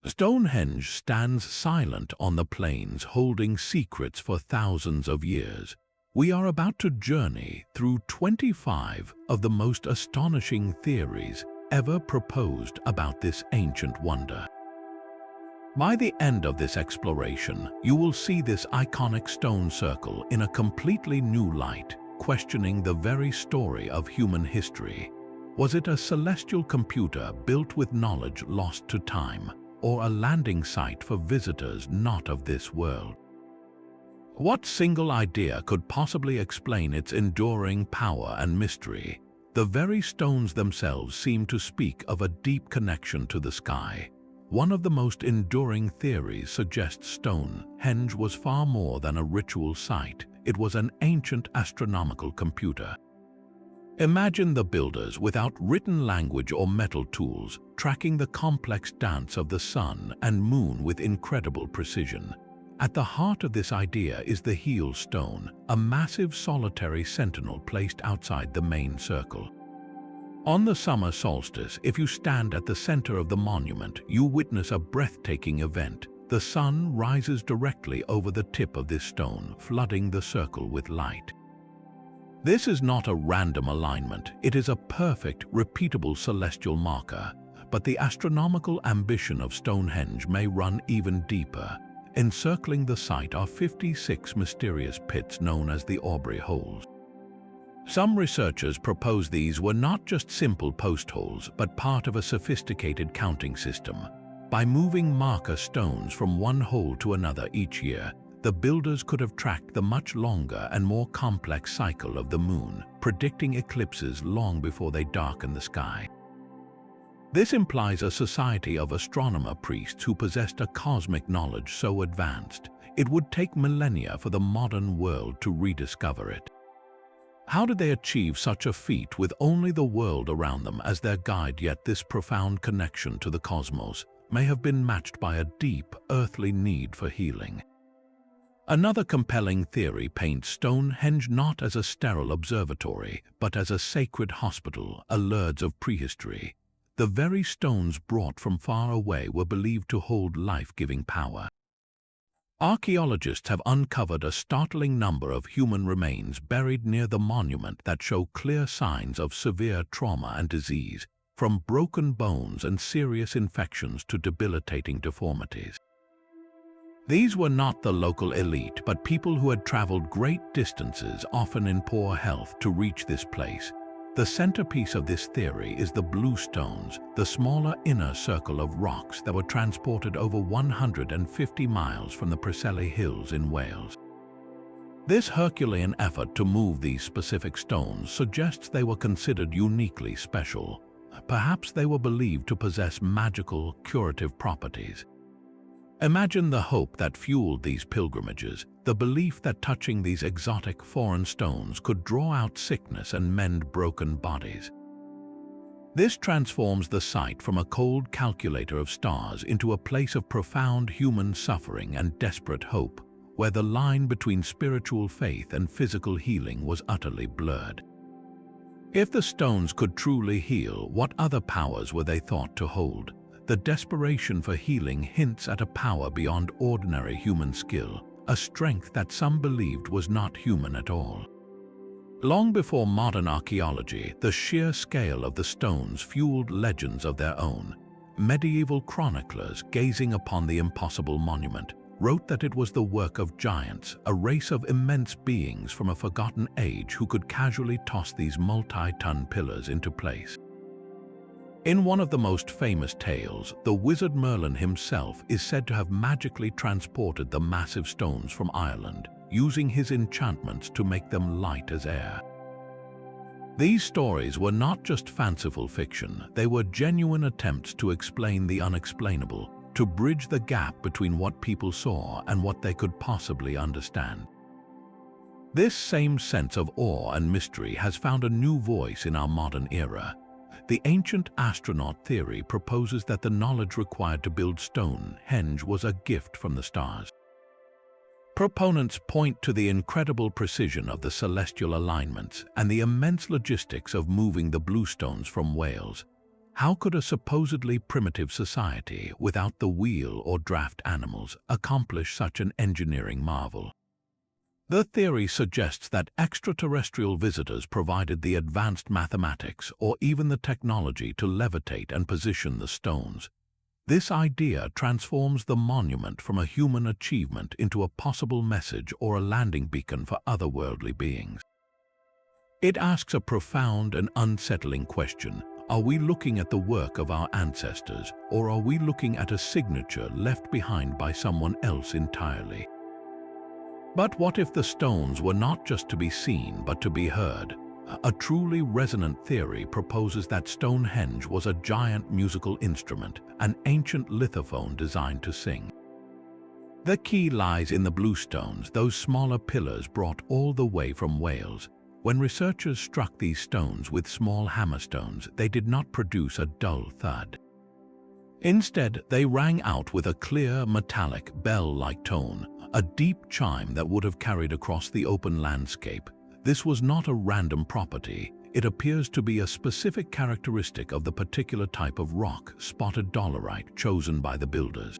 Stonehenge stands silent on the plains, holding secrets for thousands of years. We are about to journey through 25 of the most astonishing theories ever proposed about this ancient wonder. By the end of this exploration, you will see this iconic stone circle in a completely new light, questioning the very story of human history. Was it a celestial computer built with knowledge lost to time, or a landing site for visitors not of this world? What single idea could possibly explain its enduring power and mystery? The very stones themselves seem to speak of a deep connection to the sky. One of the most enduring theories suggests Stonehenge was far more than a ritual site. It was an ancient astronomical computer. Imagine the builders, without written language or metal tools, tracking the complex dance of the sun and moon with incredible precision. At the heart of this idea is the heel stone, a massive solitary sentinel placed outside the main circle. On the summer solstice, if you stand at the center of the monument, you witness a breathtaking event. The sun rises directly over the tip of this stone, flooding the circle with light. This is not a random alignment. It is a perfect, repeatable celestial marker. But the astronomical ambition of Stonehenge may run even deeper. Encircling the site are 56 mysterious pits known as the Aubrey holes. Some researchers propose these were not just simple post holes, but part of a sophisticated counting system. By moving marker stones from one hole to another each year, the builders could have tracked the much longer and more complex cycle of the moon, predicting eclipses long before they darken the sky. This implies a society of astronomer priests who possessed a cosmic knowledge so advanced, it would take millennia for the modern world to rediscover it. How did they achieve such a feat with only the world around them as their guide? Yet this profound connection to the cosmos may have been matched by a deep, earthly need for healing. Another compelling theory paints Stonehenge not as a sterile observatory, but as a sacred hospital, a Lourdes of prehistory. The very stones brought from far away were believed to hold life-giving power. Archaeologists have uncovered a startling number of human remains buried near the monument that show clear signs of severe trauma and disease, from broken bones and serious infections to debilitating deformities. These were not the local elite, but people who had traveled great distances, often in poor health, to reach this place. The centerpiece of this theory is the bluestones, the smaller inner circle of rocks that were transported over 150 miles from the Preseli Hills in Wales. This Herculean effort to move these specific stones suggests they were considered uniquely special. Perhaps they were believed to possess magical, curative properties. Imagine the hope that fueled these pilgrimages, the belief that touching these exotic foreign stones could draw out sickness and mend broken bodies. This transforms the site from a cold calculator of stars into a place of profound human suffering and desperate hope, where the line between spiritual faith and physical healing was utterly blurred. If the stones could truly heal, what other powers were they thought to hold? The desperation for healing hints at a power beyond ordinary human skill, a strength that some believed was not human at all. Long before modern archaeology, the sheer scale of the stones fueled legends of their own. Medieval chroniclers, gazing upon the impossible monument, wrote that it was the work of giants, a race of immense beings from a forgotten age who could casually toss these multi-ton pillars into place. In one of the most famous tales, the wizard Merlin himself is said to have magically transported the massive stones from Ireland, using his enchantments to make them light as air. These stories were not just fanciful fiction, they were genuine attempts to explain the unexplainable, to bridge the gap between what people saw and what they could possibly understand. This same sense of awe and mystery has found a new voice in our modern era. The ancient astronaut theory proposes that the knowledge required to build Stonehenge was a gift from the stars. Proponents point to the incredible precision of the celestial alignments and the immense logistics of moving the bluestones from Wales. How could a supposedly primitive society without the wheel or draft animals accomplish such an engineering marvel? The theory suggests that extraterrestrial visitors provided the advanced mathematics or even the technology to levitate and position the stones. This idea transforms the monument from a human achievement into a possible message or a landing beacon for otherworldly beings. It asks a profound and unsettling question. Are we looking at the work of our ancestors, or are we looking at a signature left behind by someone else entirely? But what if the stones were not just to be seen, but to be heard? A truly resonant theory proposes that Stonehenge was a giant musical instrument, an ancient lithophone designed to sing. The key lies in the bluestones, those smaller pillars brought all the way from Wales. When researchers struck these stones with small hammerstones, they did not produce a dull thud. Instead, they rang out with a clear, metallic, bell-like tone, a deep chime that would have carried across the open landscape. This was not a random property. It appears to be a specific characteristic of the particular type of rock, spotted dolerite, chosen by the builders.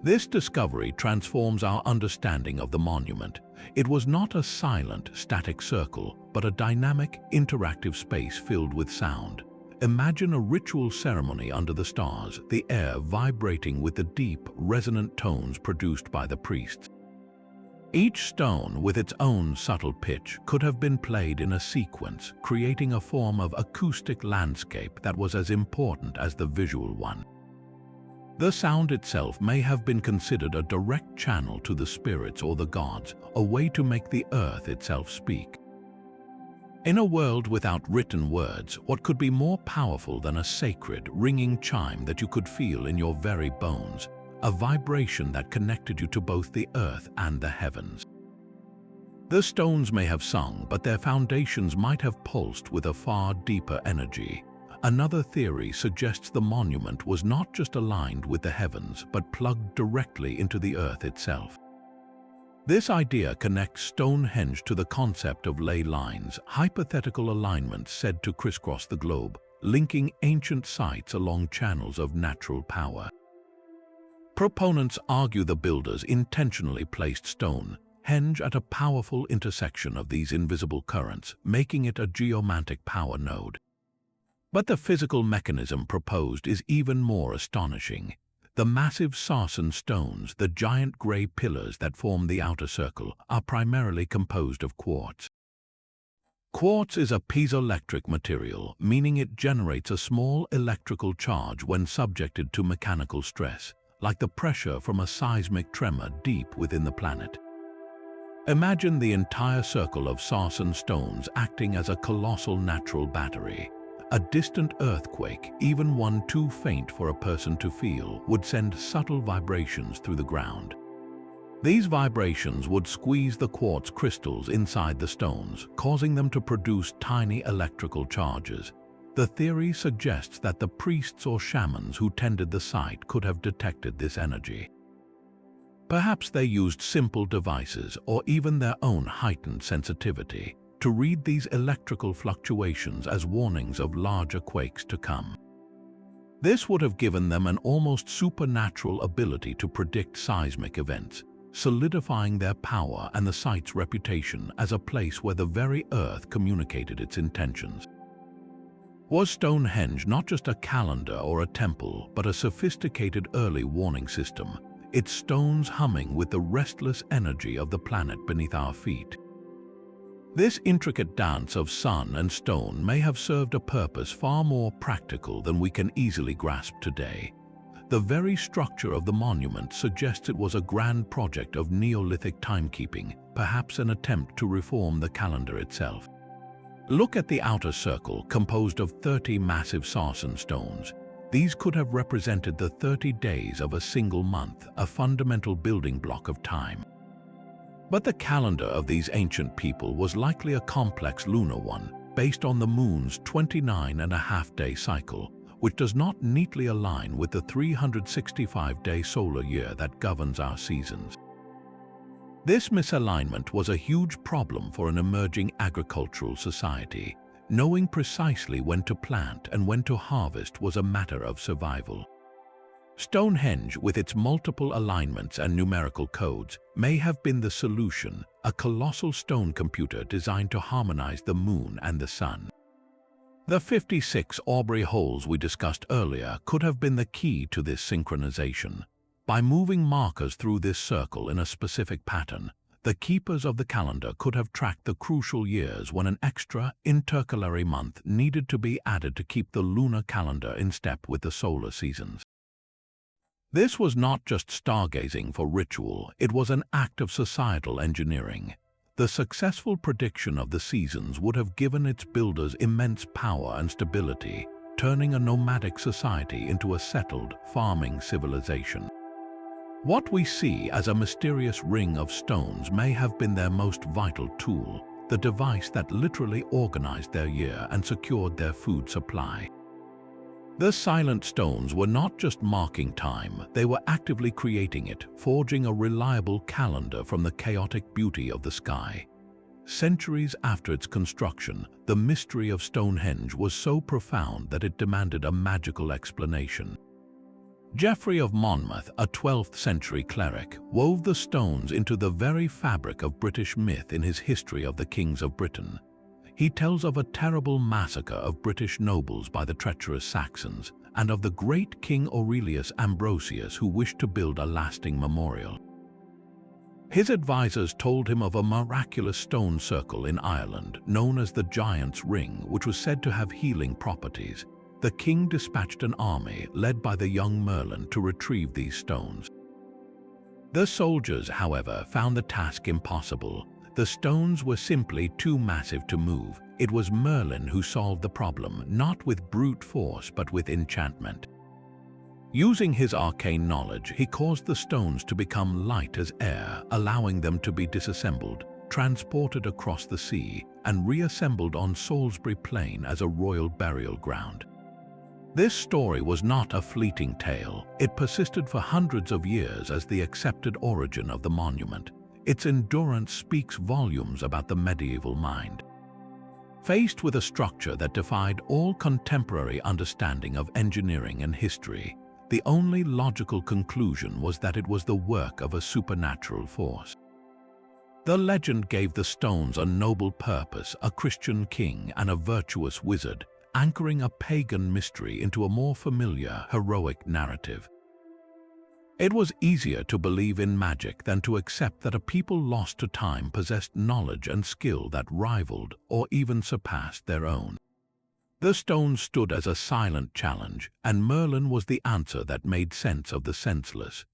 This discovery transforms our understanding of the monument. It was not a silent, static circle, but a dynamic, interactive space filled with sound. Imagine a ritual ceremony under the stars, the air vibrating with the deep, resonant tones produced by the priests. Each stone, with its own subtle pitch, could have been played in a sequence, creating a form of acoustic landscape that was as important as the visual one. The sound itself may have been considered a direct channel to the spirits or the gods, a way to make the earth itself speak. In a world without written words, what could be more powerful than a sacred, ringing chime that you could feel in your very bones, a vibration that connected you to both the earth and the heavens? The stones may have sung, but their foundations might have pulsed with a far deeper energy. Another theory suggests the monument was not just aligned with the heavens, but plugged directly into the earth itself. This idea connects Stonehenge to the concept of ley lines, hypothetical alignments said to crisscross the globe, linking ancient sites along channels of natural power. Proponents argue the builders intentionally placed Stonehenge at a powerful intersection of these invisible currents, making it a geomantic power node. But the physical mechanism proposed is even more astonishing. The massive sarsen stones, the giant gray pillars that form the outer circle, are primarily composed of quartz. Quartz is a piezoelectric material, meaning it generates a small electrical charge when subjected to mechanical stress, like the pressure from a seismic tremor deep within the planet. Imagine the entire circle of sarsen stones acting as a colossal natural battery. A distant earthquake, even one too faint for a person to feel, would send subtle vibrations through the ground. These vibrations would squeeze the quartz crystals inside the stones, causing them to produce tiny electrical charges. The theory suggests that the priests or shamans who tended the site could have detected this energy. Perhaps they used simple devices or even their own heightened sensitivity to read these electrical fluctuations as warnings of larger quakes to come. This would have given them an almost supernatural ability to predict seismic events, solidifying their power and the site's reputation as a place where the very earth communicated its intentions. Was Stonehenge not just a calendar or a temple, but a sophisticated early warning system, its stones humming with the restless energy of the planet beneath our feet? This intricate dance of sun and stone may have served a purpose far more practical than we can easily grasp today. The very structure of the monument suggests it was a grand project of Neolithic timekeeping, perhaps an attempt to reform the calendar itself. Look at the outer circle, composed of 30 massive sarsen stones. These could have represented the 30 days of a single month, a fundamental building block of time. But the calendar of these ancient people was likely a complex lunar one, based on the moon's 29.5-day cycle, which does not neatly align with the 365-day solar year that governs our seasons. This misalignment was a huge problem for an emerging agricultural society. Knowing precisely when to plant and when to harvest was a matter of survival. Stonehenge, with its multiple alignments and numerical codes, may have been the solution, a colossal stone computer designed to harmonize the moon and the sun. The 56 Aubrey holes we discussed earlier could have been the key to this synchronization. By moving markers through this circle in a specific pattern, the keepers of the calendar could have tracked the crucial years when an extra intercalary month needed to be added to keep the lunar calendar in step with the solar seasons. This was not just stargazing for ritual, it was an act of societal engineering. The successful prediction of the seasons would have given its builders immense power and stability, turning a nomadic society into a settled, farming civilization. What we see as a mysterious ring of stones may have been their most vital tool, the device that literally organized their year and secured their food supply. The silent stones were not just marking time, they were actively creating it, forging a reliable calendar from the chaotic beauty of the sky. Centuries after its construction, the mystery of Stonehenge was so profound that it demanded a magical explanation. Geoffrey of Monmouth, a 12th century cleric, wove the stones into the very fabric of British myth in his History of the Kings of Britain. He tells of a terrible massacre of British nobles by the treacherous Saxons, and of the great King Aurelius Ambrosius who wished to build a lasting memorial. His advisors told him of a miraculous stone circle in Ireland, known as the Giant's Ring, which was said to have healing properties. The king dispatched an army, led by the young Merlin, to retrieve these stones. The soldiers, however, found the task impossible. The stones were simply too massive to move. It was Merlin who solved the problem, not with brute force but with enchantment. Using his arcane knowledge, he caused the stones to become light as air, allowing them to be disassembled, transported across the sea, and reassembled on Salisbury Plain as a royal burial ground. This story was not a fleeting tale. It persisted for hundreds of years as the accepted origin of the monument. Its endurance speaks volumes about the medieval mind. Faced with a structure that defied all contemporary understanding of engineering and history, the only logical conclusion was that it was the work of a supernatural force. The legend gave the stones a noble purpose, a Christian king and a virtuous wizard, anchoring a pagan mystery into a more familiar, heroic narrative. It was easier to believe in magic than to accept that a people lost to time possessed knowledge and skill that rivaled or even surpassed their own. The stones stood as a silent challenge, and Merlin was the answer that made sense of the senseless.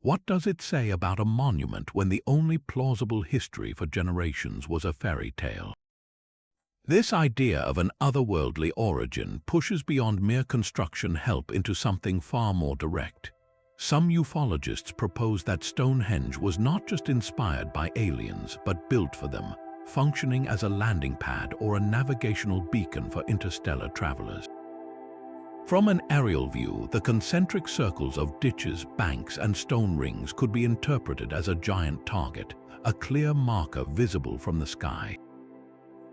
What does it say about a monument when the only plausible history for generations was a fairy tale? This idea of an otherworldly origin pushes beyond mere construction help into something far more direct. Some ufologists propose that Stonehenge was not just inspired by aliens, but built for them, functioning as a landing pad or a navigational beacon for interstellar travelers. From an aerial view, the concentric circles of ditches, banks, and stone rings could be interpreted as a giant target, a clear marker visible from the sky.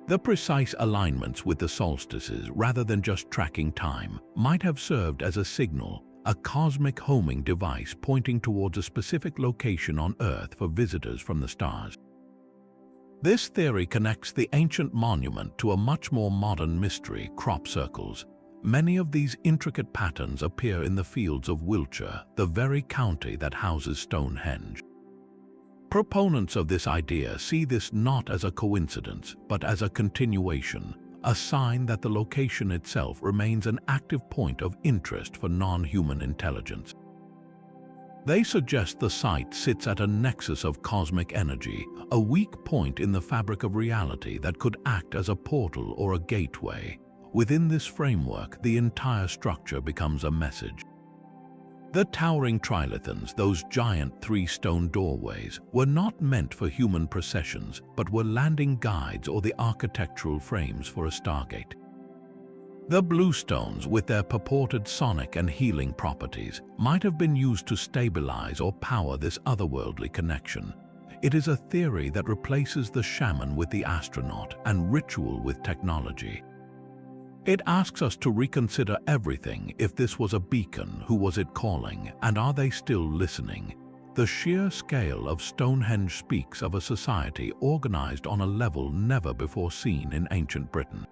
The precise alignments with the solstices, rather than just tracking time, might have served as a signal, a cosmic homing device pointing towards a specific location on Earth for visitors from the stars. This theory connects the ancient monument to a much more modern mystery, crop circles. Many of these intricate patterns appear in the fields of Wiltshire, the very county that houses Stonehenge. Proponents of this idea see this not as a coincidence, but as a continuation, a sign that the location itself remains an active point of interest for non-human intelligence. They suggest the site sits at a nexus of cosmic energy, a weak point in the fabric of reality that could act as a portal or a gateway. Within this framework, the entire structure becomes a message. The towering trilithons, those giant three-stone doorways, were not meant for human processions, but were landing guides or the architectural frames for a stargate. The bluestones, with their purported sonic and healing properties, might have been used to stabilize or power this otherworldly connection. It is a theory that replaces the shaman with the astronaut and ritual with technology. It asks us to reconsider everything. If this was a beacon, who was it calling, and are they still listening? The sheer scale of Stonehenge speaks of a society organized on a level never before seen in ancient Britain.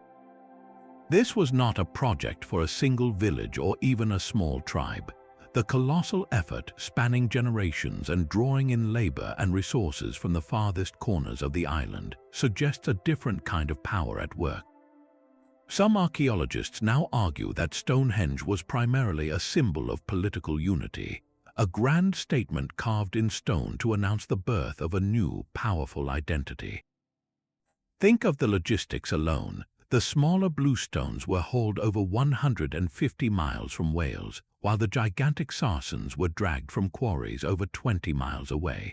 This was not a project for a single village or even a small tribe. The colossal effort, spanning generations and drawing in labor and resources from the farthest corners of the island, suggests a different kind of power at work. Some archaeologists now argue that Stonehenge was primarily a symbol of political unity, a grand statement carved in stone to announce the birth of a new, powerful identity. Think of the logistics alone. The smaller bluestones were hauled over 150 miles from Wales, while the gigantic sarcens were dragged from quarries over 20 miles away.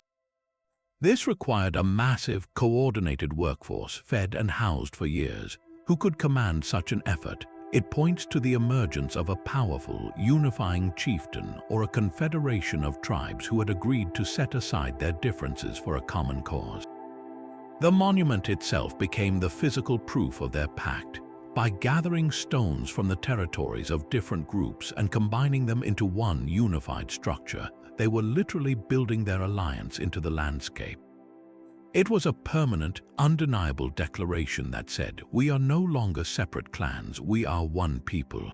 This required a massive, coordinated workforce, fed and housed for years. Who could command such an effort? It points to the emergence of a powerful, unifying chieftain or a confederation of tribes who had agreed to set aside their differences for a common cause. The monument itself became the physical proof of their pact. By gathering stones from the territories of different groups and combining them into one unified structure, they were literally building their alliance into the landscape. It was a permanent, undeniable declaration that said, "We are no longer separate clans, we are one people."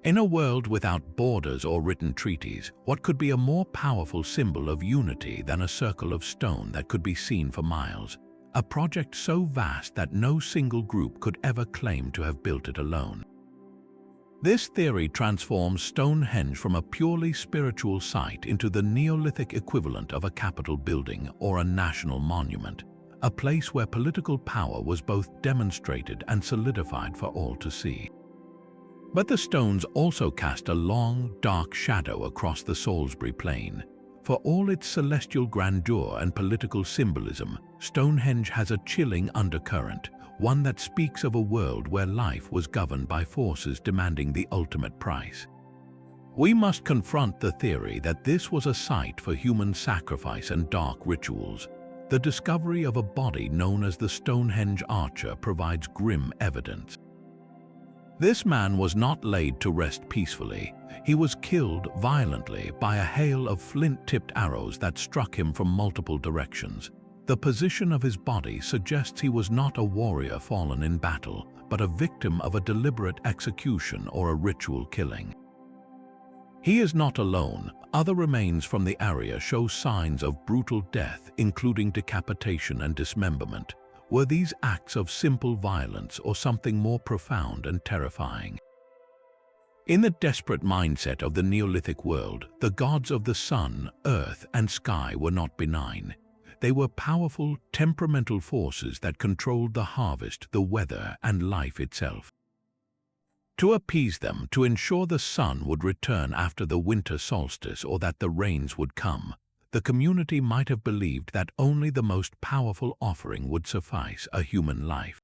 In a world without borders or written treaties, what could be a more powerful symbol of unity than a circle of stone that could be seen for miles? A project so vast that no single group could ever claim to have built it alone. This theory transforms Stonehenge from a purely spiritual site into the Neolithic equivalent of a capitol building or a national monument, a place where political power was both demonstrated and solidified for all to see. But the stones also cast a long, dark shadow across the Salisbury Plain. For all its celestial grandeur and political symbolism, Stonehenge has a chilling undercurrent, one that speaks of a world where life was governed by forces demanding the ultimate price. We must confront the theory that this was a site for human sacrifice and dark rituals. The discovery of a body known as the Stonehenge Archer provides grim evidence. This man was not laid to rest peacefully. He was killed violently by a hail of flint-tipped arrows that struck him from multiple directions. The position of his body suggests he was not a warrior fallen in battle, but a victim of a deliberate execution or a ritual killing. He is not alone. Other remains from the area show signs of brutal death, including decapitation and dismemberment. Were these acts of simple violence or something more profound and terrifying? In the desperate mindset of the Neolithic world, the gods of the sun, earth, and sky were not benign. They were powerful, temperamental forces that controlled the harvest, the weather, and life itself. To appease them, to ensure the sun would return after the winter solstice or that the rains would come, the community might have believed that only the most powerful offering would suffice, a human life.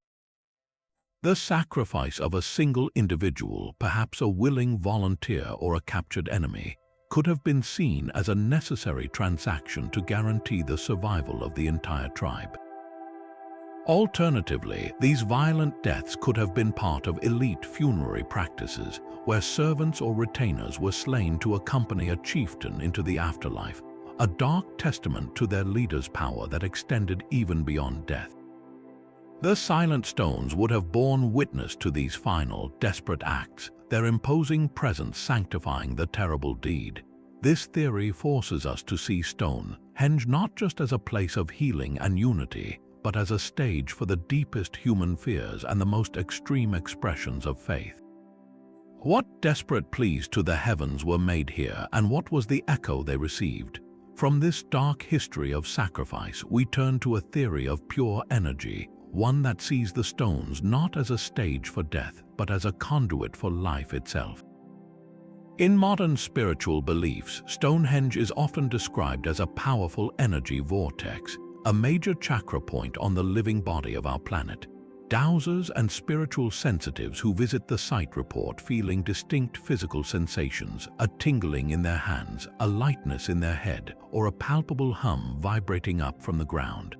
The sacrifice of a single individual, perhaps a willing volunteer or a captured enemy, could have been seen as a necessary transaction to guarantee the survival of the entire tribe. Alternatively, these violent deaths could have been part of elite funerary practices, where servants or retainers were slain to accompany a chieftain into the afterlife, a dark testament to their leader's power that extended even beyond death. The silent stones would have borne witness to these final, desperate acts, their imposing presence sanctifying the terrible deed. This theory forces us to see Stonehenge not just as a place of healing and unity, but as a stage for the deepest human fears and the most extreme expressions of faith. What desperate pleas to the heavens were made here, and what was the echo they received? From this dark history of sacrifice, we turn to a theory of pure energy, one that sees the stones not as a stage for death, but as a conduit for life itself. In modern spiritual beliefs, Stonehenge is often described as a powerful energy vortex, a major chakra point on the living body of our planet. Dowsers and spiritual sensitives who visit the site report feeling distinct physical sensations, a tingling in their hands, a lightness in their head, or a palpable hum vibrating up from the ground.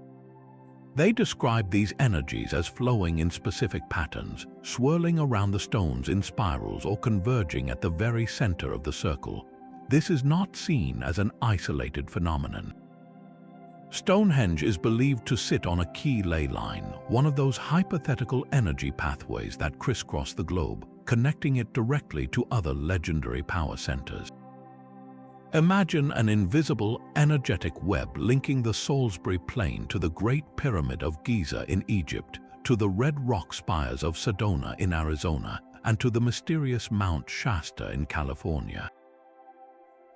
They describe these energies as flowing in specific patterns, swirling around the stones in spirals or converging at the very center of the circle. This is not seen as an isolated phenomenon. Stonehenge is believed to sit on a key ley line, one of those hypothetical energy pathways that crisscross the globe, connecting it directly to other legendary power centers. Imagine an invisible, energetic web linking the Salisbury Plain to the Great Pyramid of Giza in Egypt, to the red rock spires of Sedona in Arizona, and to the mysterious Mount Shasta in California.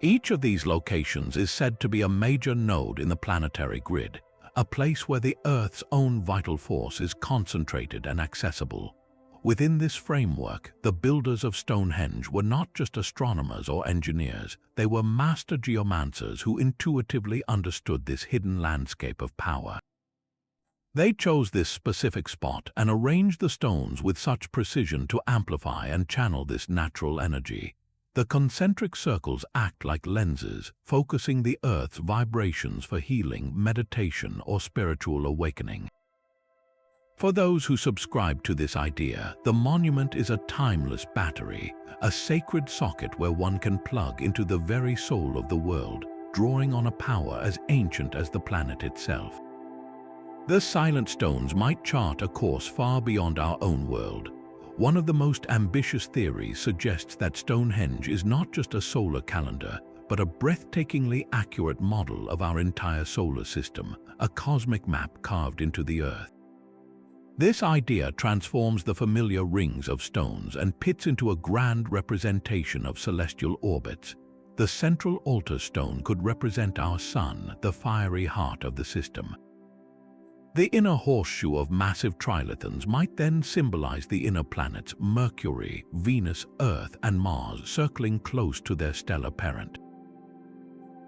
Each of these locations is said to be a major node in the planetary grid, a place where the Earth's own vital force is concentrated and accessible. Within this framework, the builders of Stonehenge were not just astronomers or engineers, they were master geomancers who intuitively understood this hidden landscape of power. They chose this specific spot and arranged the stones with such precision to amplify and channel this natural energy. The concentric circles act like lenses, focusing the Earth's vibrations for healing, meditation, or spiritual awakening. For those who subscribe to this idea, the monument is a timeless battery, a sacred socket where one can plug into the very soul of the world, drawing on a power as ancient as the planet itself. The silent stones might chart a course far beyond our own world. One of the most ambitious theories suggests that Stonehenge is not just a solar calendar, but a breathtakingly accurate model of our entire solar system, a cosmic map carved into the Earth. This idea transforms the familiar rings of stones and pits into a grand representation of celestial orbits. The central altar stone could represent our sun, the fiery heart of the system. The inner horseshoe of massive trilithons might then symbolize the inner planets Mercury, Venus, Earth, and Mars circling close to their stellar parent.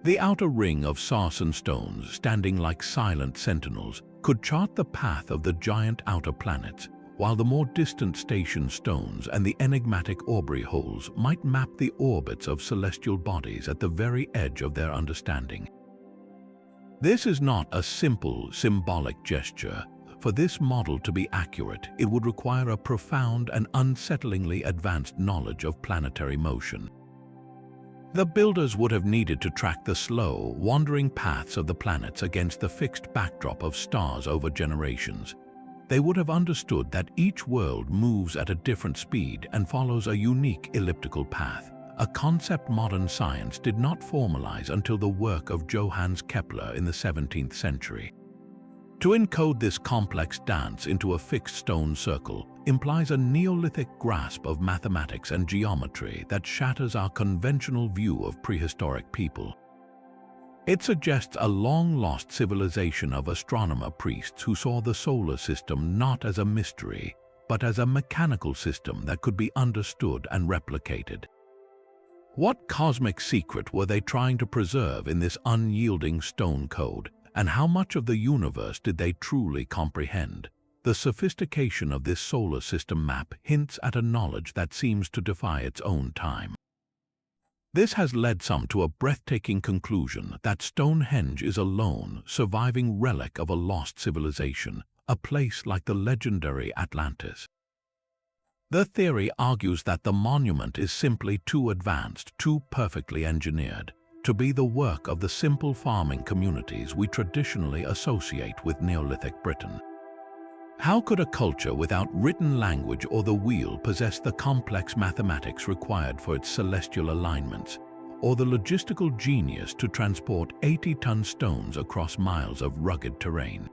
The outer ring of sarsen stones, standing like silent sentinels, could chart the path of the giant outer planets, while the more distant station stones and the enigmatic Aubrey holes might map the orbits of celestial bodies at the very edge of their understanding. This is not a simple, symbolic gesture. For this model to be accurate, it would require a profound and unsettlingly advanced knowledge of planetary motion. The builders would have needed to track the slow, wandering paths of the planets against the fixed backdrop of stars over generations. They would have understood that each world moves at a different speed and follows a unique elliptical path, a concept modern science did not formalize until the work of Johannes Kepler in the 17th century. To encode this complex dance into a fixed stone circle implies a Neolithic grasp of mathematics and geometry that shatters our conventional view of prehistoric people. It suggests a long-lost civilization of astronomer priests who saw the solar system not as a mystery, but as a mechanical system that could be understood and replicated. What cosmic secret were they trying to preserve in this unyielding stone code, and how much of the universe did they truly comprehend? The sophistication of this solar system map hints at a knowledge that seems to defy its own time. This has led some to a breathtaking conclusion that Stonehenge is a lone, surviving relic of a lost civilization, a place like the legendary Atlantis. The theory argues that the monument is simply too advanced, too perfectly engineered, to be the work of the simple farming communities we traditionally associate with Neolithic Britain. How could a culture without written language or the wheel possess the complex mathematics required for its celestial alignments, or the logistical genius to transport 80-ton stones across miles of rugged terrain?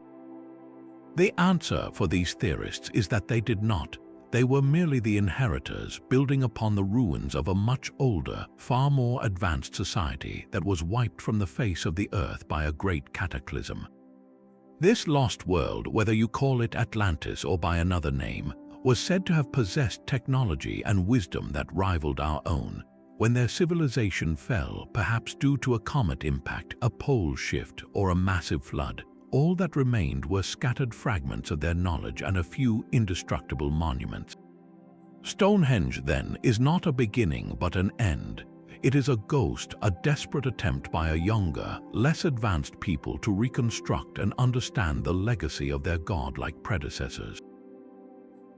The answer for these theorists is that they did not. They were merely the inheritors, building upon the ruins of a much older, far more advanced society that was wiped from the face of the earth by a great cataclysm. This lost world, whether you call it Atlantis or by another name, was said to have possessed technology and wisdom that rivaled our own. When their civilization fell, perhaps due to a comet impact, a pole shift, or a massive flood, all that remained were scattered fragments of their knowledge and a few indestructible monuments. Stonehenge, then, is not a beginning but an end. It is a ghost, a desperate attempt by a younger, less advanced people to reconstruct and understand the legacy of their godlike predecessors.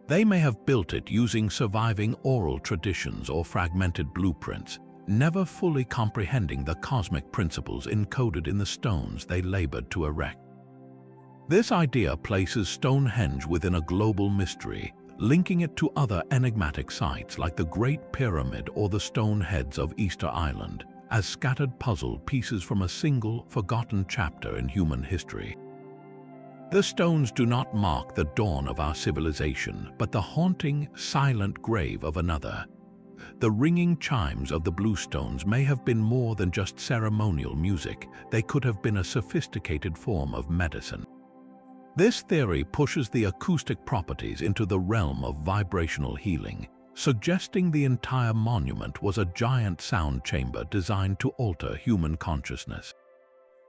They may have built it using surviving oral traditions or fragmented blueprints, never fully comprehending the cosmic principles encoded in the stones they labored to erect. This idea places Stonehenge within a global mystery, linking it to other enigmatic sites like the Great Pyramid or the stone heads of Easter Island, as scattered puzzle pieces from a single, forgotten chapter in human history. The stones do not mark the dawn of our civilization, but the haunting, silent grave of another. The ringing chimes of the bluestones may have been more than just ceremonial music. They could have been a sophisticated form of medicine. This theory pushes the acoustic properties into the realm of vibrational healing, suggesting the entire monument was a giant sound chamber designed to alter human consciousness.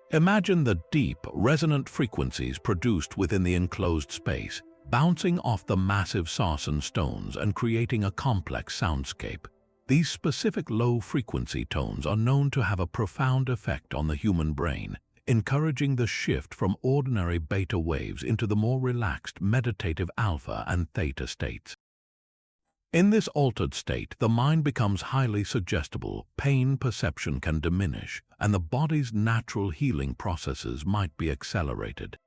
Imagine the deep, resonant frequencies produced within the enclosed space, bouncing off the massive sarsen stones and creating a complex soundscape. These specific low-frequency tones are known to have a profound effect on the human brain, encouraging the shift from ordinary beta waves into the more relaxed meditative alpha and theta states. In this altered state, the mind becomes highly suggestible, pain perception can diminish, and the body's natural healing processes might be accelerated.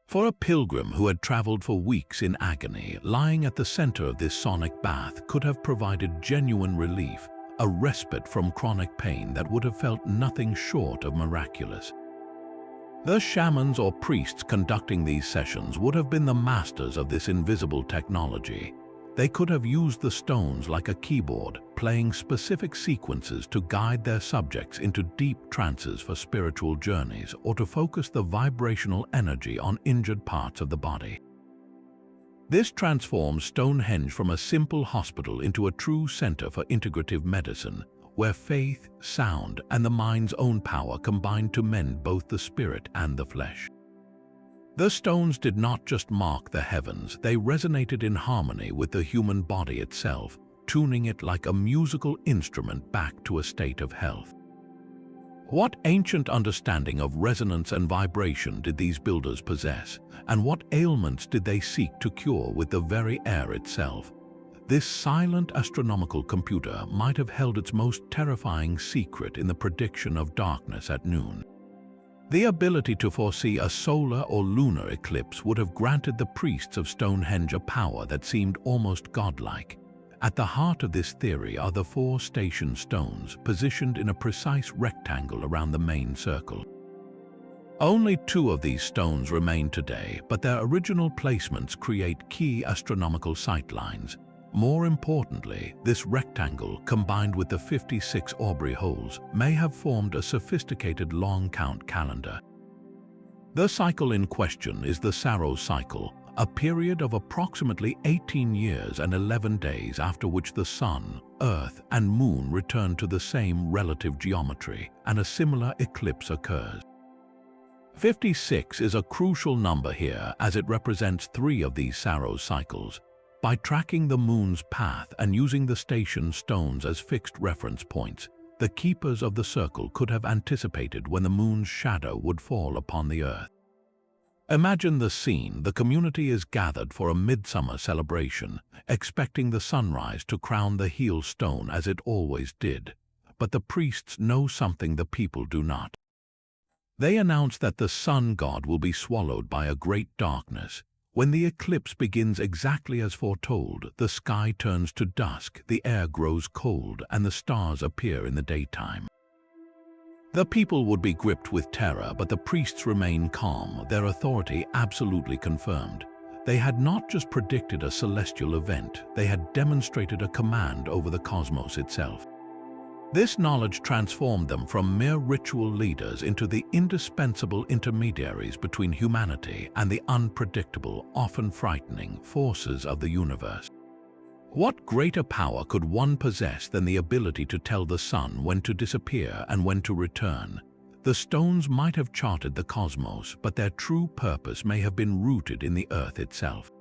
For a pilgrim who had traveled for weeks in agony, lying at the center of this sonic bath could have provided genuine relief, a respite from chronic pain that would have felt nothing short of miraculous. The shamans or priests conducting these sessions would have been the masters of this invisible technology. They could have used the stones like a keyboard, playing specific sequences to guide their subjects into deep trances for spiritual journeys or to focus the vibrational energy on injured parts of the body. This transforms Stonehenge from a simple hospital into a true center for integrative medicine, where faith, sound, and the mind's own power combine to mend both the spirit and the flesh. The stones did not just mark the heavens, they resonated in harmony with the human body itself, tuning it like a musical instrument back to a state of health. What ancient understanding of resonance and vibration did these builders possess, and what ailments did they seek to cure with the very air itself? This silent astronomical computer might have held its most terrifying secret in the prediction of darkness at noon. The ability to foresee a solar or lunar eclipse would have granted the priests of Stonehenge a power that seemed almost godlike. At the heart of this theory are the 4 station stones positioned in a precise rectangle around the main circle. Only 2 of these stones remain today, but their original placements create key astronomical sightlines. More importantly, this rectangle, combined with the 56 Aubrey holes, may have formed a sophisticated long-count calendar. The cycle in question is the Saros cycle, a period of approximately 18 years and 11 days after which the Sun, Earth, and Moon return to the same relative geometry, and a similar eclipse occurs. 56 is a crucial number here as it represents 3 of these Saros cycles. By tracking the Moon's path and using the station stones as fixed reference points, the keepers of the circle could have anticipated when the Moon's shadow would fall upon the Earth. Imagine the scene. The community is gathered for a midsummer celebration, expecting the sunrise to crown the heel stone as it always did. But the priests know something the people do not. They announce that the sun god will be swallowed by a great darkness. When the eclipse begins exactly as foretold, the sky turns to dusk, the air grows cold, and the stars appear in the daytime. The people would be gripped with terror, but the priests remain calm, their authority absolutely confirmed. They had not just predicted a celestial event, they had demonstrated a command over the cosmos itself. This knowledge transformed them from mere ritual leaders into the indispensable intermediaries between humanity and the unpredictable, often frightening, forces of the universe. What greater power could one possess than the ability to tell the sun when to disappear and when to return? The stones might have charted the cosmos, but their true purpose may have been rooted in the earth itself.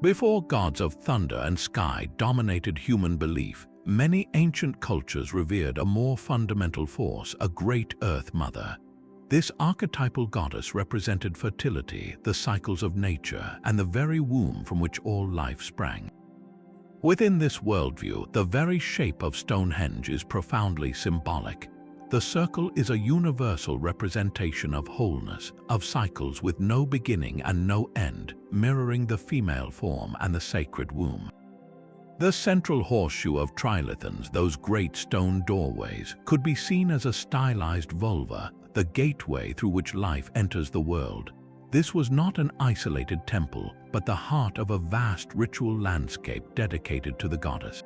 Before gods of thunder and sky dominated human belief, many ancient cultures revered a more fundamental force, a great Earth Mother. This archetypal goddess represented fertility, the cycles of nature, and the very womb from which all life sprang. Within this worldview, the very shape of Stonehenge is profoundly symbolic. The circle is a universal representation of wholeness, of cycles with no beginning and no end, mirroring the female form and the sacred womb. The central horseshoe of trilithons, those great stone doorways, could be seen as a stylized vulva, the gateway through which life enters the world. This was not an isolated temple, but the heart of a vast ritual landscape dedicated to the goddess.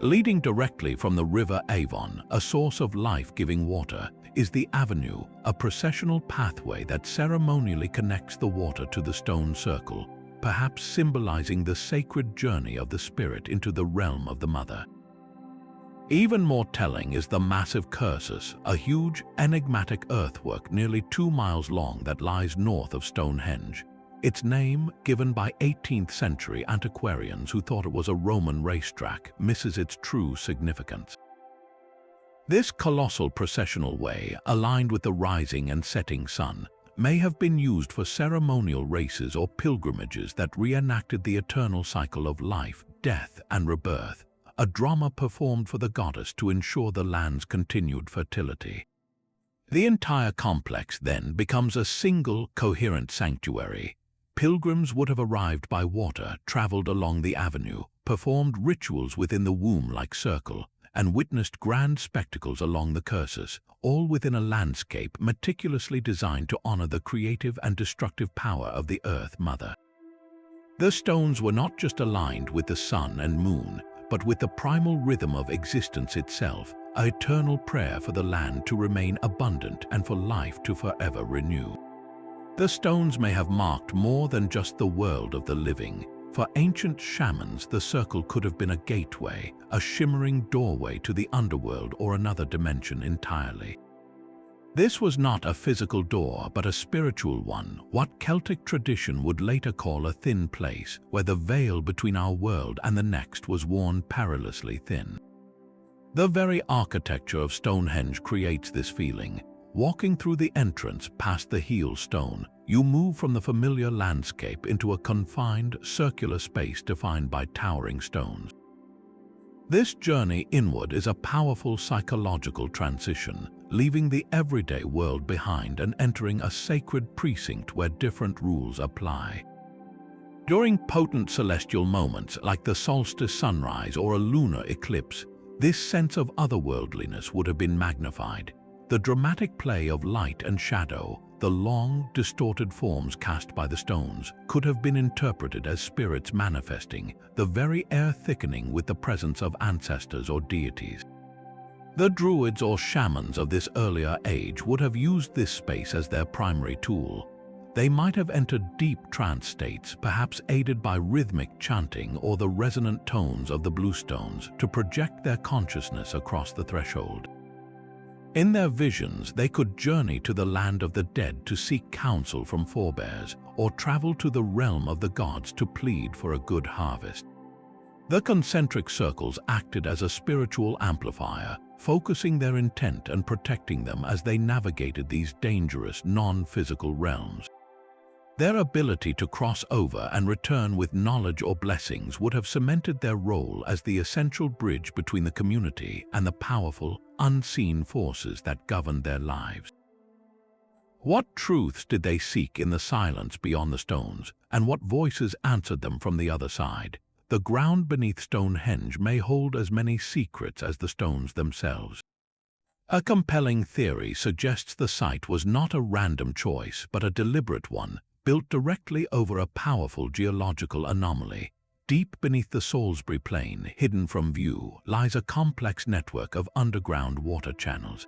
Leading directly from the river Avon, a source of life-giving water, is the avenue, a processional pathway that ceremonially connects the water to the stone circle, perhaps symbolizing the sacred journey of the spirit into the realm of the mother. Even more telling is the massive cursus, a huge, enigmatic earthwork nearly 2 miles long that lies north of Stonehenge. Its name, given by 18th-century antiquarians who thought it was a Roman racetrack, misses its true significance. This colossal processional way, aligned with the rising and setting sun, may have been used for ceremonial races or pilgrimages that reenacted the eternal cycle of life, death, and rebirth, a drama performed for the goddess to ensure the land's continued fertility. The entire complex then becomes a single, coherent sanctuary. Pilgrims would have arrived by water, traveled along the avenue, performed rituals within the womb-like circle, and witnessed grand spectacles along the cursus, all within a landscape meticulously designed to honor the creative and destructive power of the Earth Mother. The stones were not just aligned with the sun and moon, but with the primal rhythm of existence itself, an eternal prayer for the land to remain abundant and for life to forever renew. The stones may have marked more than just the world of the living. For ancient shamans, the circle could have been a gateway, a shimmering doorway to the underworld or another dimension entirely. This was not a physical door, but a spiritual one, what Celtic tradition would later call a thin place, where the veil between our world and the next was worn perilously thin. The very architecture of Stonehenge creates this feeling. Walking through the entrance past the heel stone, you move from the familiar landscape into a confined, circular space defined by towering stones. This journey inward is a powerful psychological transition, leaving the everyday world behind and entering a sacred precinct where different rules apply. During potent celestial moments like the solstice sunrise or a lunar eclipse, this sense of otherworldliness would have been magnified. The dramatic play of light and shadow, the long, distorted forms cast by the stones, could have been interpreted as spirits manifesting, the very air thickening with the presence of ancestors or deities. The druids or shamans of this earlier age would have used this space as their primary tool. They might have entered deep trance states, perhaps aided by rhythmic chanting or the resonant tones of the bluestones, to project their consciousness across the threshold. In their visions, they could journey to the land of the dead to seek counsel from forebears, or travel to the realm of the gods to plead for a good harvest. The concentric circles acted as a spiritual amplifier, focusing their intent and protecting them as they navigated these dangerous, non-physical realms. Their ability to cross over and return with knowledge or blessings would have cemented their role as the essential bridge between the community and the powerful, unseen forces that governed their lives. What truths did they seek in the silence beyond the stones, and what voices answered them from the other side? The ground beneath Stonehenge may hold as many secrets as the stones themselves. A compelling theory suggests the site was not a random choice, but a deliberate one, built directly over a powerful geological anomaly. Deep beneath the Salisbury Plain, hidden from view, lies a complex network of underground water channels.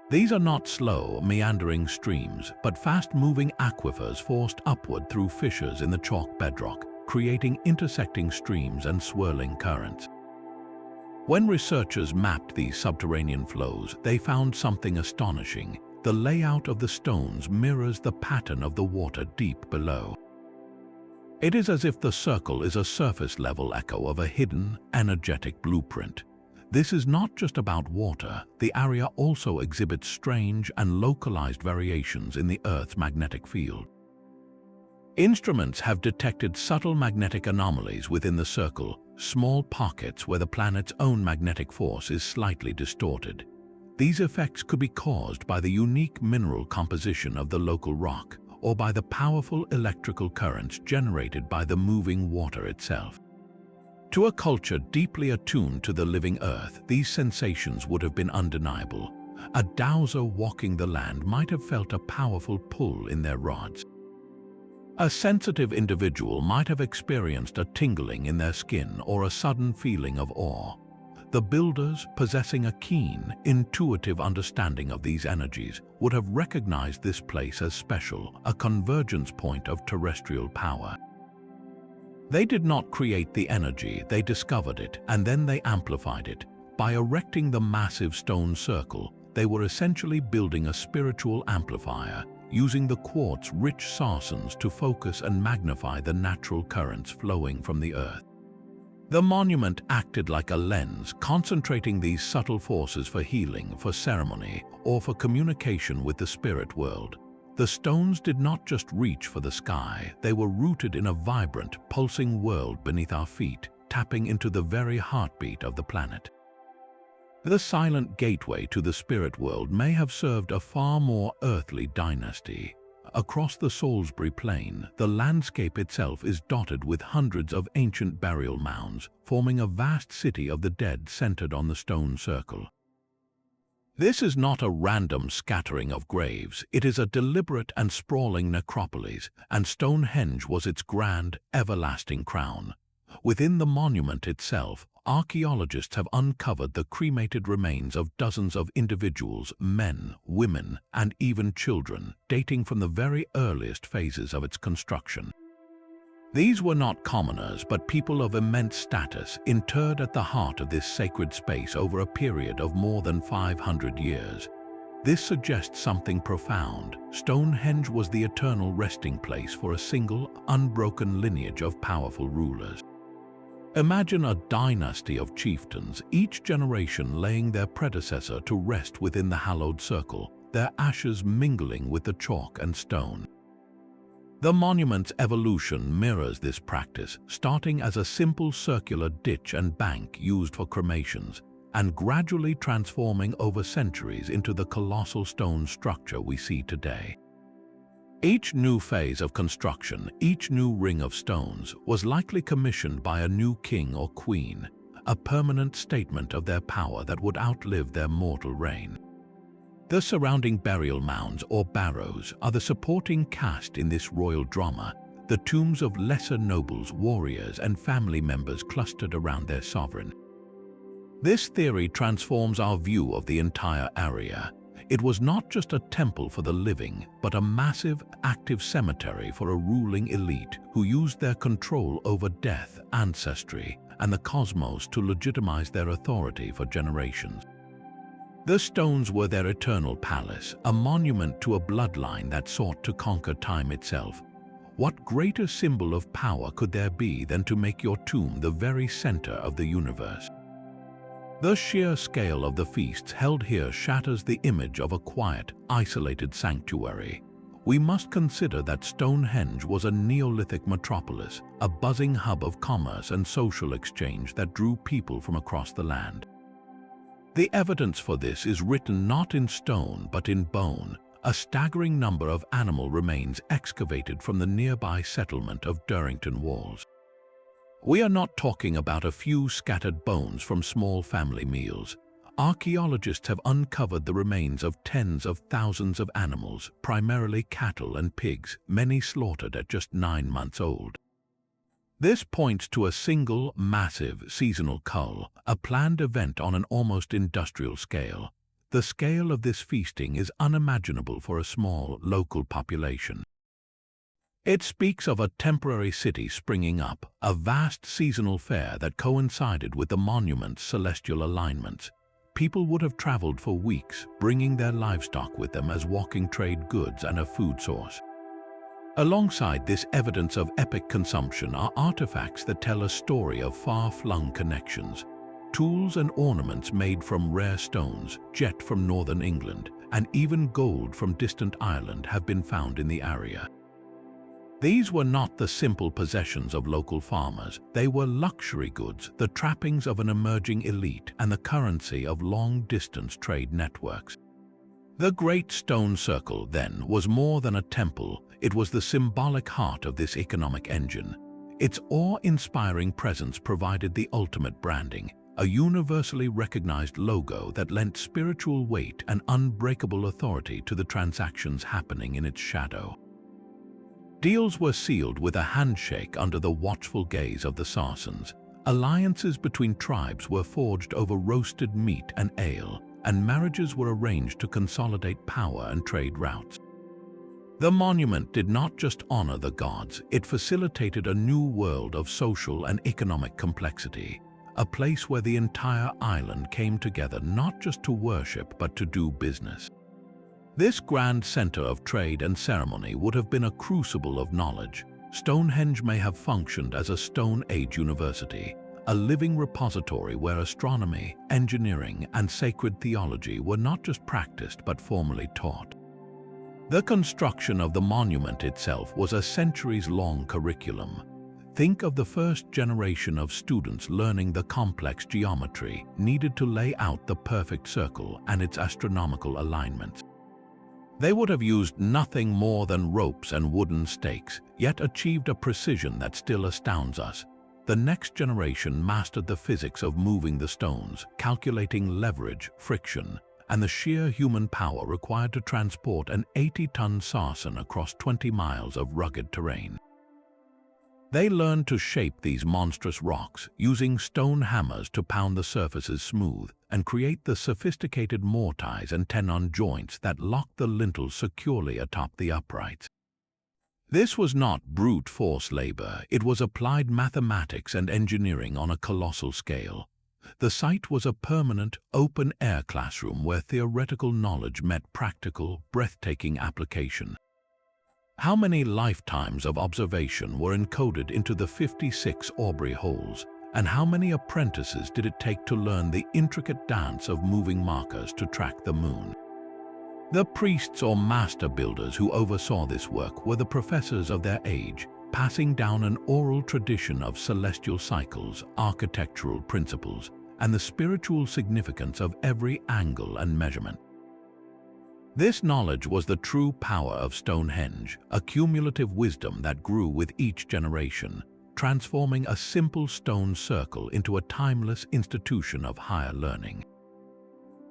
These are not slow, meandering streams, but fast-moving aquifers forced upward through fissures in the chalk bedrock, creating intersecting streams and swirling currents. When researchers mapped these subterranean flows, they found something astonishing. The layout of the stones mirrors the pattern of the water deep below. It is as if the circle is a surface-level echo of a hidden, energetic blueprint. This is not just about water. The area also exhibits strange and localized variations in the Earth's magnetic field. Instruments have detected subtle magnetic anomalies within the circle, small pockets where the planet's own magnetic force is slightly distorted. These effects could be caused by the unique mineral composition of the local rock or by the powerful electrical currents generated by the moving water itself. To a culture deeply attuned to the living Earth, these sensations would have been undeniable. A dowser walking the land might have felt a powerful pull in their rods. A sensitive individual might have experienced a tingling in their skin or a sudden feeling of awe. The builders, possessing a keen, intuitive understanding of these energies, would have recognized this place as special, a convergence point of terrestrial power. They did not create the energy, they discovered it, and then they amplified it. By erecting the massive stone circle, they were essentially building a spiritual amplifier, using the quartz-rich sarsens to focus and magnify the natural currents flowing from the Earth. The monument acted like a lens, concentrating these subtle forces for healing, for ceremony, or for communication with the spirit world. The stones did not just reach for the sky, they were rooted in a vibrant, pulsing world beneath our feet, tapping into the very heartbeat of the planet. The silent gateway to the spirit world may have served a far more earthly dynasty. Across the Salisbury Plain, the landscape itself is dotted with hundreds of ancient burial mounds, forming a vast city of the dead centered on the stone circle. This is not a random scattering of graves, it is a deliberate and sprawling necropolis, and Stonehenge was its grand, everlasting crown. Within the monument itself, archaeologists have uncovered the cremated remains of dozens of individuals, men, women, and even children, dating from the very earliest phases of its construction. These were not commoners, but people of immense status, interred at the heart of this sacred space over a period of more than 500 years. This suggests something profound. Stonehenge was the eternal resting place for a single, unbroken lineage of powerful rulers. Imagine a dynasty of chieftains, each generation laying their predecessor to rest within the hallowed circle, their ashes mingling with the chalk and stone. The monument's evolution mirrors this practice, starting as a simple circular ditch and bank used for cremations, and gradually transforming over centuries into the colossal stone structure we see today. Each new phase of construction, each new ring of stones, was likely commissioned by a new king or queen, a permanent statement of their power that would outlive their mortal reign. The surrounding burial mounds or barrows are the supporting cast in this royal drama, the tombs of lesser nobles, warriors, and family members clustered around their sovereign. This theory transforms our view of the entire area. It was not just a temple for the living, but a massive, active cemetery for a ruling elite who used their control over death, ancestry, and the cosmos to legitimize their authority for generations. The stones were their eternal palace, a monument to a bloodline that sought to conquer time itself. What greater symbol of power could there be than to make your tomb the very center of the universe? The sheer scale of the feasts held here shatters the image of a quiet, isolated sanctuary. We must consider that Stonehenge was a Neolithic metropolis, a buzzing hub of commerce and social exchange that drew people from across the land. The evidence for this is written not in stone but in bone, a staggering number of animal remains excavated from the nearby settlement of Durrington Walls. We are not talking about a few scattered bones from small family meals. Archaeologists have uncovered the remains of tens of thousands of animals, primarily cattle and pigs, many slaughtered at just 9 months old. This points to a single, massive, seasonal cull, a planned event on an almost industrial scale. The scale of this feasting is unimaginable for a small, local population. It speaks of a temporary city springing up, a vast seasonal fair that coincided with the monument's celestial alignments. People would have traveled for weeks, bringing their livestock with them as walking trade goods and a food source. Alongside this evidence of epic consumption are artifacts that tell a story of far-flung connections. Tools and ornaments made from rare stones, jet from northern England, and even gold from distant Ireland have been found in the area. These were not the simple possessions of local farmers. They were luxury goods, the trappings of an emerging elite and the currency of long-distance trade networks. The Great Stone Circle, then, was more than a temple. It was the symbolic heart of this economic engine. Its awe-inspiring presence provided the ultimate branding, a universally recognized logo that lent spiritual weight and unbreakable authority to the transactions happening in its shadow. Deals were sealed with a handshake under the watchful gaze of the Sarsens. Alliances between tribes were forged over roasted meat and ale, and marriages were arranged to consolidate power and trade routes. The monument did not just honor the gods, it facilitated a new world of social and economic complexity, a place where the entire island came together not just to worship but to do business. This grand center of trade and ceremony would have been a crucible of knowledge. Stonehenge may have functioned as a Stone Age university, a living repository where astronomy, engineering, and sacred theology were not just practiced but formally taught. The construction of the monument itself was a centuries-long curriculum. Think of the first generation of students learning the complex geometry needed to lay out the perfect circle and its astronomical alignments. They would have used nothing more than ropes and wooden stakes, yet achieved a precision that still astounds us. The next generation mastered the physics of moving the stones, calculating leverage, friction, and the sheer human power required to transport an 80-ton sarsen across 20 miles of rugged terrain. They learned to shape these monstrous rocks, using stone hammers to pound the surfaces smooth and create the sophisticated mortise and tenon joints that locked the lintels securely atop the uprights. This was not brute force labor, it was applied mathematics and engineering on a colossal scale. The site was a permanent, open-air classroom where theoretical knowledge met practical, breathtaking application. How many lifetimes of observation were encoded into the 56 Aubrey holes, and how many apprentices did it take to learn the intricate dance of moving markers to track the moon? The priests or master builders who oversaw this work were the professors of their age, passing down an oral tradition of celestial cycles, architectural principles, and the spiritual significance of every angle and measurement. This knowledge was the true power of Stonehenge, a cumulative wisdom that grew with each generation, transforming a simple stone circle into a timeless institution of higher learning.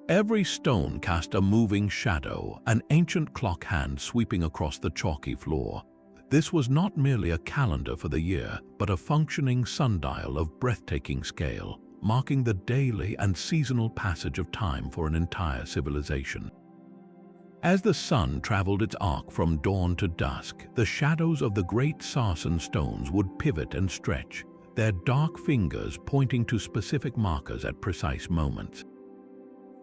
Every stone cast a moving shadow, an ancient clock hand sweeping across the chalky floor. This was not merely a calendar for the year, but a functioning sundial of breathtaking scale, marking the daily and seasonal passage of time for an entire civilization. As the sun traveled its arc from dawn to dusk, the shadows of the great sarsen stones would pivot and stretch, their dark fingers pointing to specific markers at precise moments.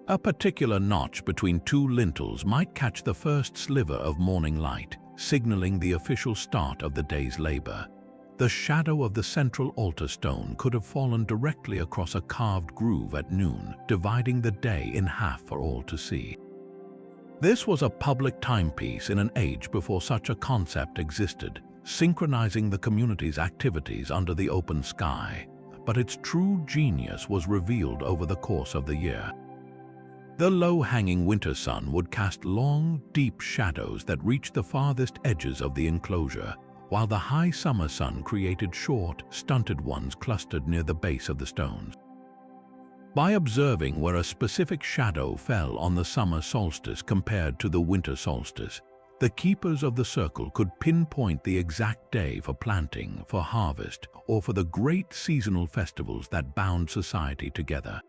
A particular notch between two lintels might catch the first sliver of morning light, signaling the official start of the day's labor. The shadow of the central altar stone could have fallen directly across a carved groove at noon, dividing the day in half for all to see. This was a public timepiece in an age before such a concept existed, synchronizing the community's activities under the open sky, but its true genius was revealed over the course of the year. The low-hanging winter sun would cast long, deep shadows that reached the farthest edges of the enclosure, while the high summer sun created short, stunted ones clustered near the base of the stones. By observing where a specific shadow fell on the summer solstice compared to the winter solstice, the keepers of the circle could pinpoint the exact day for planting, for harvest, or for the great seasonal festivals that bound society together.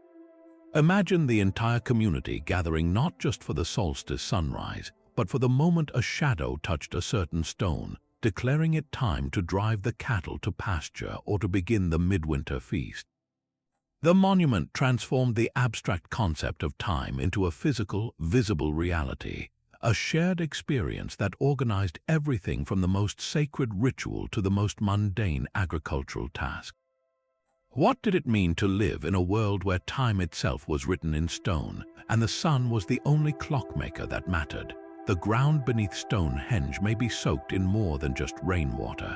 Imagine the entire community gathering not just for the solstice sunrise, but for the moment a shadow touched a certain stone, declaring it time to drive the cattle to pasture or to begin the midwinter feast. The monument transformed the abstract concept of time into a physical, visible reality, a shared experience that organized everything from the most sacred ritual to the most mundane agricultural task. What did it mean to live in a world where time itself was written in stone, and the sun was the only clockmaker that mattered? The ground beneath Stonehenge may be soaked in more than just rainwater.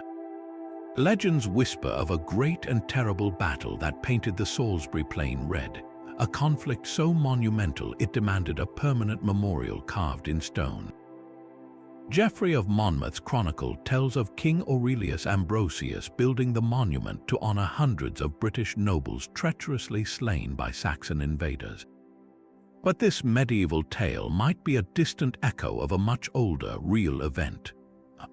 Legends whisper of a great and terrible battle that painted the Salisbury Plain red, a conflict so monumental it demanded a permanent memorial carved in stone. Geoffrey of Monmouth's chronicle tells of King Aurelius Ambrosius building the monument to honor hundreds of British nobles treacherously slain by Saxon invaders. But this medieval tale might be a distant echo of a much older, real event.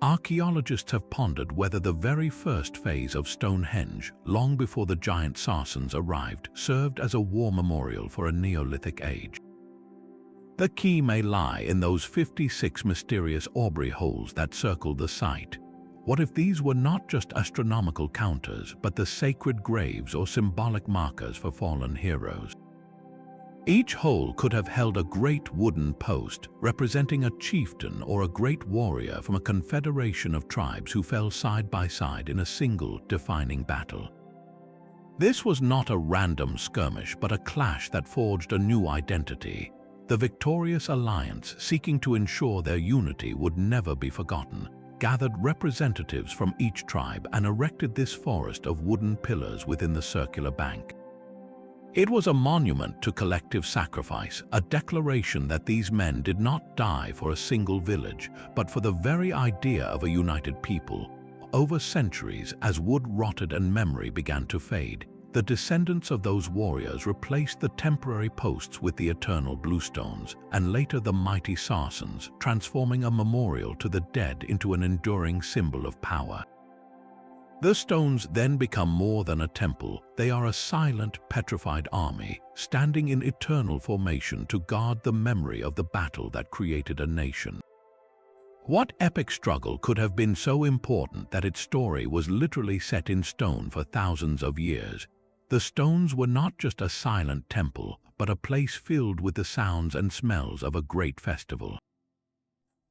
Archaeologists have pondered whether the very first phase of Stonehenge, long before the giant Sarsens arrived, served as a war memorial for a Neolithic age. The key may lie in those 56 mysterious Aubrey holes that circle the site. What if these were not just astronomical counters, but the sacred graves or symbolic markers for fallen heroes? Each hole could have held a great wooden post, representing a chieftain or a great warrior from a confederation of tribes who fell side by side in a single defining battle. This was not a random skirmish, but a clash that forged a new identity. The victorious alliance, seeking to ensure their unity would never be forgotten, gathered representatives from each tribe and erected this forest of wooden pillars within the circular bank. It was a monument to collective sacrifice, a declaration that these men did not die for a single village, but for the very idea of a united people. Over centuries, as wood rotted and memory began to fade, the descendants of those warriors replaced the temporary posts with the eternal bluestones, and later the mighty Sarsens, transforming a memorial to the dead into an enduring symbol of power. The stones then become more than a temple. They are a silent, petrified army, standing in eternal formation to guard the memory of the battle that created a nation. What epic struggle could have been so important that its story was literally set in stone for thousands of years? The stones were not just a silent temple, but a place filled with the sounds and smells of a great festival.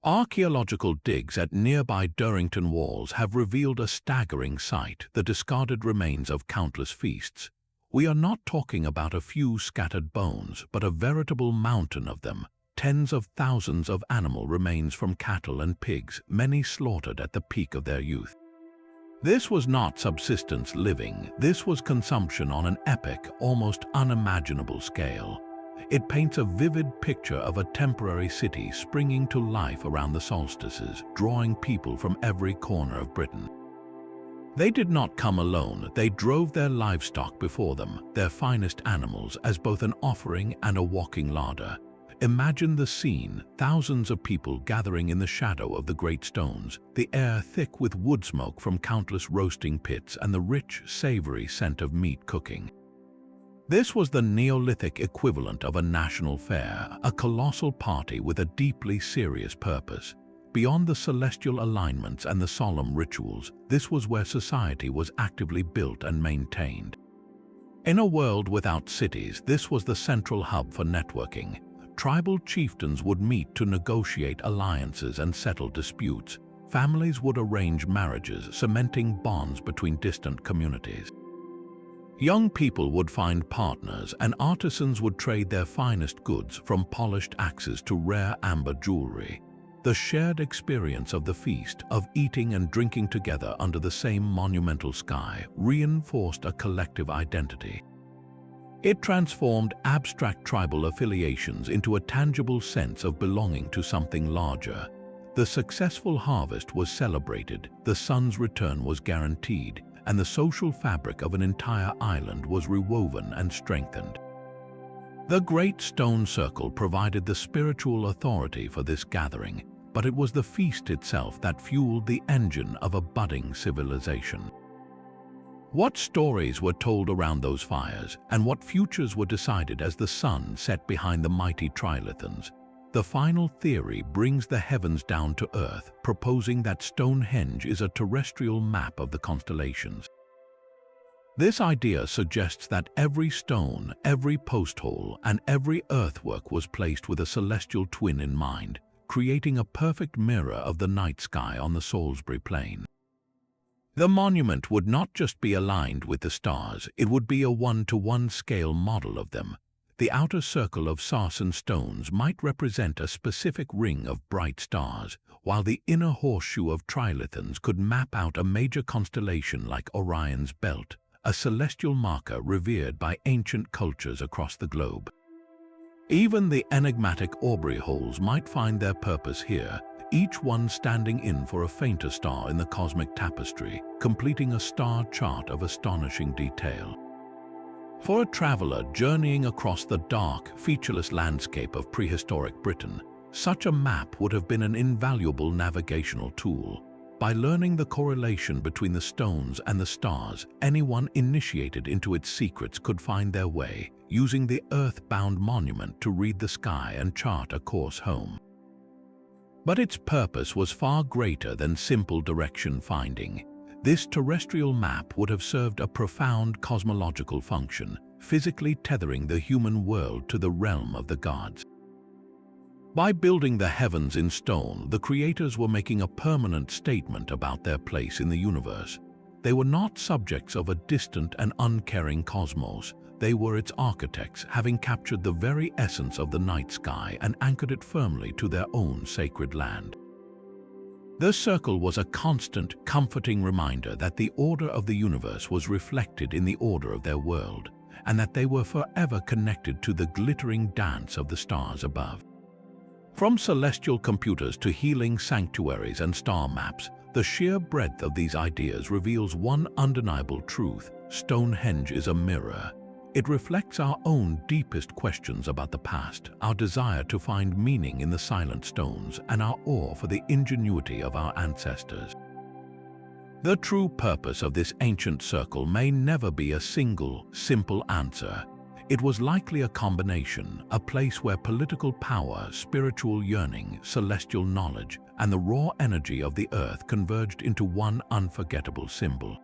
Archaeological digs at nearby Durrington walls have revealed a staggering sight, the discarded remains of countless feasts. We are not talking about a few scattered bones, but a veritable mountain of them. Tens of thousands of animal remains from cattle and pigs, many slaughtered at the peak of their youth. This was not subsistence living, this was consumption on an epic, almost unimaginable scale. It paints a vivid picture of a temporary city springing to life around the solstices, drawing people from every corner of Britain. They did not come alone, they drove their livestock before them, their finest animals, as both an offering and a walking larder. Imagine the scene, thousands of people gathering in the shadow of the great stones, the air thick with wood smoke from countless roasting pits and the rich, savory scent of meat cooking. This was the Neolithic equivalent of a national fair, a colossal party with a deeply serious purpose. Beyond the celestial alignments and the solemn rituals, this was where society was actively built and maintained. In a world without cities, this was the central hub for networking. Tribal chieftains would meet to negotiate alliances and settle disputes. Families would arrange marriages, cementing bonds between distant communities. Young people would find partners, and artisans would trade their finest goods, from polished axes to rare amber jewelry. The shared experience of the feast, of eating and drinking together under the same monumental sky, reinforced a collective identity. It transformed abstract tribal affiliations into a tangible sense of belonging to something larger. The successful harvest was celebrated, the sun's return was guaranteed, and the social fabric of an entire island was rewoven and strengthened. The Great Stone Circle provided the spiritual authority for this gathering, but it was the feast itself that fueled the engine of a budding civilization. What stories were told around those fires, and what futures were decided as the sun set behind the mighty trilithons? The final theory brings the heavens down to earth, proposing that Stonehenge is a terrestrial map of the constellations. This idea suggests that every stone, every post hole, and every earthwork was placed with a celestial twin in mind, creating a perfect mirror of the night sky on the Salisbury Plain. The monument would not just be aligned with the stars, it would be a one-to-one scale model of them. The outer circle of sarsen stones might represent a specific ring of bright stars, while the inner horseshoe of trilithons could map out a major constellation like Orion's belt, a celestial marker revered by ancient cultures across the globe. Even the enigmatic Aubrey holes might find their purpose here, each one standing in for a fainter star in the cosmic tapestry, completing a star chart of astonishing detail. For a traveler journeying across the dark, featureless landscape of prehistoric Britain, such a map would have been an invaluable navigational tool. By learning the correlation between the stones and the stars, anyone initiated into its secrets could find their way, using the earth-bound monument to read the sky and chart a course home. But its purpose was far greater than simple direction finding. This terrestrial map would have served a profound cosmological function, physically tethering the human world to the realm of the gods. By building the heavens in stone, the creators were making a permanent statement about their place in the universe. They were not subjects of a distant and uncaring cosmos. They were its architects, having captured the very essence of the night sky and anchored it firmly to their own sacred land. The circle was a constant, comforting reminder that the order of the universe was reflected in the order of their world, and that they were forever connected to the glittering dance of the stars above. From celestial computers to healing sanctuaries and star maps, the sheer breadth of these ideas reveals one undeniable truth: Stonehenge is a mirror. It reflects our own deepest questions about the past, our desire to find meaning in the silent stones, and our awe for the ingenuity of our ancestors. The true purpose of this ancient circle may never be a single, simple answer. It was likely a combination, a place where political power, spiritual yearning, celestial knowledge, and the raw energy of the earth converged into one unforgettable symbol.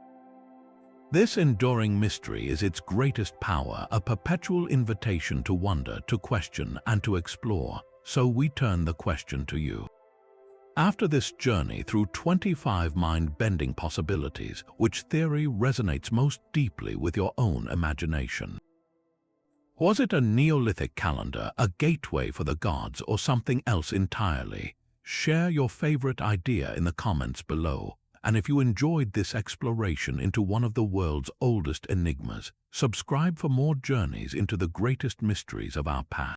This enduring mystery is its greatest power, a perpetual invitation to wonder, to question, and to explore. So we turn the question to you. After this journey through 25 mind-bending possibilities, which theory resonates most deeply with your own imagination? Was it a Neolithic calendar, a gateway for the gods, or something else entirely? Share your favorite idea in the comments below. And if you enjoyed this exploration into one of the world's oldest enigmas, subscribe for more journeys into the greatest mysteries of our past.